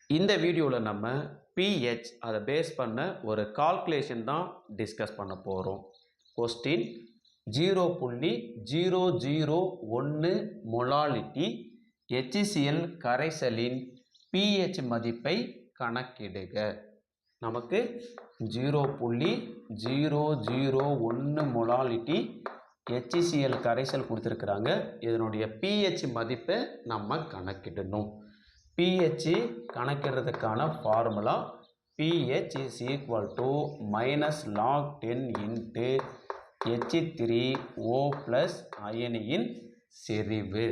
இந்த வீடியோவில் நம்ம pH அதை பேஸ் பண்ண ஒரு கால்குலேஷன் தான் டிஸ்கஸ் பண்ண போகிறோம். கொஸ்டின் 0.001 மொலாலிட்டி HCl கரைசலின் pH மதிப்பை கணக்கிடுக. நமக்கு 0.001 மொலாலிட்டி HCl கரைசல் கொடுத்துருக்குறாங்க. இதனுடைய pH மதிப்பை நம்ம கணக்கிடணும். pH கணக்கிடுறதுக்கான formula pH is equal to minus log 10 into H3O plus அயனியின் செறிவு.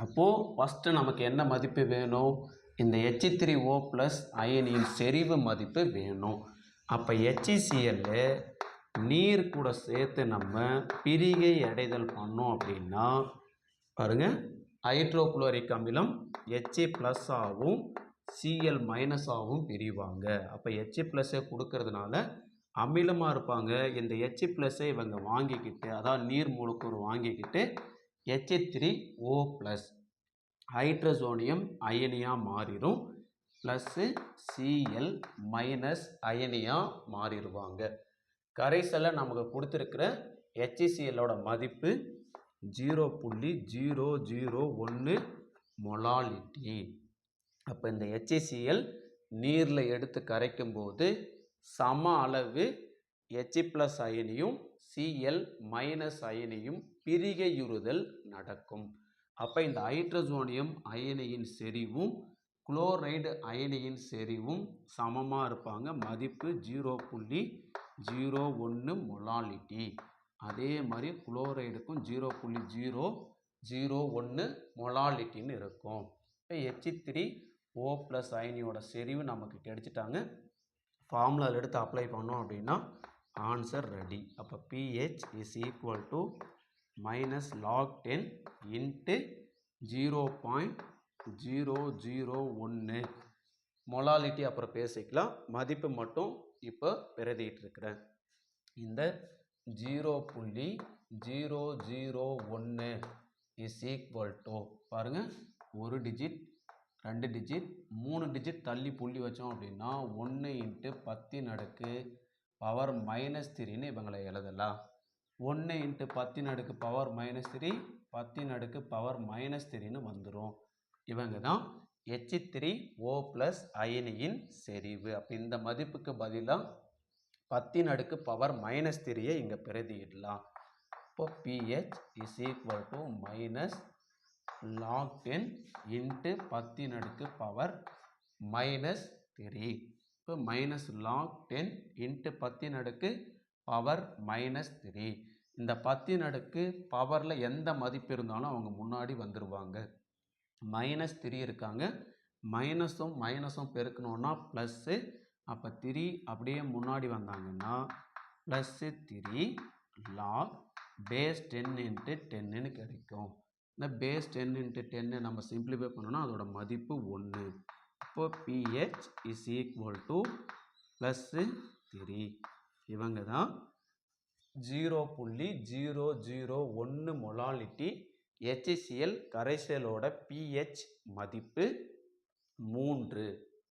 அப்போது ஃபஸ்ட்டு நமக்கு என்ன மதிப்பு வேணும்? இந்த H3O plus அயனியின் செறிவு மதிப்பு வேணும். அப்போ HCl நீர் கூட சேர்த்து நம்ம பிரிகை அடைதல் பண்ணோம் அப்படின்னா பாருங்கள், ஹைட்ரோகுளோரிக் அமிலம் H+ ஆகவும் Cl- ஆகவும் பிரிவாங்க. அப்போ H+ கொடுக்கறதுனால அமிலமாக இருப்பாங்க. இந்த H+ இவங்க வாங்கிக்கிட்டு, அதாவது நீர் மூலக்கூறு வாங்கிக்கிட்டு H3O+ ஹைட்ரசோனியம் அயனியாக மாறிடும், ப்ளஸ்ஸு Cl- அயனியாக மாறிடுவாங்க. கரைசலை நமக்கு கொடுத்துருக்கிற HClோட மதிப்பு 0.001 மொலாலிட்டி. அப்போ இந்த HCl நீரில் எடுத்து கரைக்கும் போது சம அளவு H+ அயனியும் Cl- அயனியும் பிரிகையுறுதல் நடக்கும். அப்போ இந்த ஹைட்ரசோனியம் அயனியின் செறிவும் குளோரைடு அயனியின் செறிவும் சமமாக இருப்பாங்க. மதிப்பு 0.01 மொலாலிட்டி. அதே மாதிரி குளோரைடுக்கும் 0.001 மொலாலிட்டின்னு இருக்கும். இப்போ H3O+ அயனியோட செறிவு நமக்கு கிடைச்சிட்டாங்க. ஃபார்முலாவில் எடுத்து அப்ளை பண்ணோம் அப்படின்னா ஆன்சர் ரெடி. அப்போ pH is equal to minus log 10 into 0.001 molality. அப்புறம் பேசிக்கலாம், மதிப்பு மட்டும் இப்போ பிரதிட்டு இருக்கிறேன். இந்த 0.001 is equal to பாருங்கள், 1 டிஜிட் 2 டிஜிட் 3 டிஜிட் தள்ளி புள்ளி வச்சோம் அப்படின்னா 1 × 10⁻³ இவங்களை எழுதலாம். 1 × 10⁻³ 10⁻³ வந்துடும். இவங்க தான் H3O+ அயனியின் செறிவு. அப்போ இந்த மதிப்புக்கு பதிலாக 10⁻³ இங்கே பிரதியிடலாம். இப்போ pH is equal to minus log 10 into 10⁻³ இப்போ minus log 10 into 10⁻³ இந்த 10⁻⁻ எந்த மதிப்பு இருந்தாலும் அவங்க முன்னாடி வந்துடுவாங்க. -3 இருக்காங்க, மைனஸும் பெருக்கணும்னா ப்ளஸ்ஸு. அப்போ 3 அப்படியே முன்னாடி வந்தாங்கன்னா +3 log base 10 × 10ன்னு கிடைக்கும். இந்த base 10 × 10 நம்ம சிம்பிளிஃபை பண்ணோம்னா அதோட மதிப்பு 1. இப்போ pH is equal to +3. இவங்க தான் 0.001 மொலாலிட்டி HCl கரைசலோட pH மதிப்பு 3.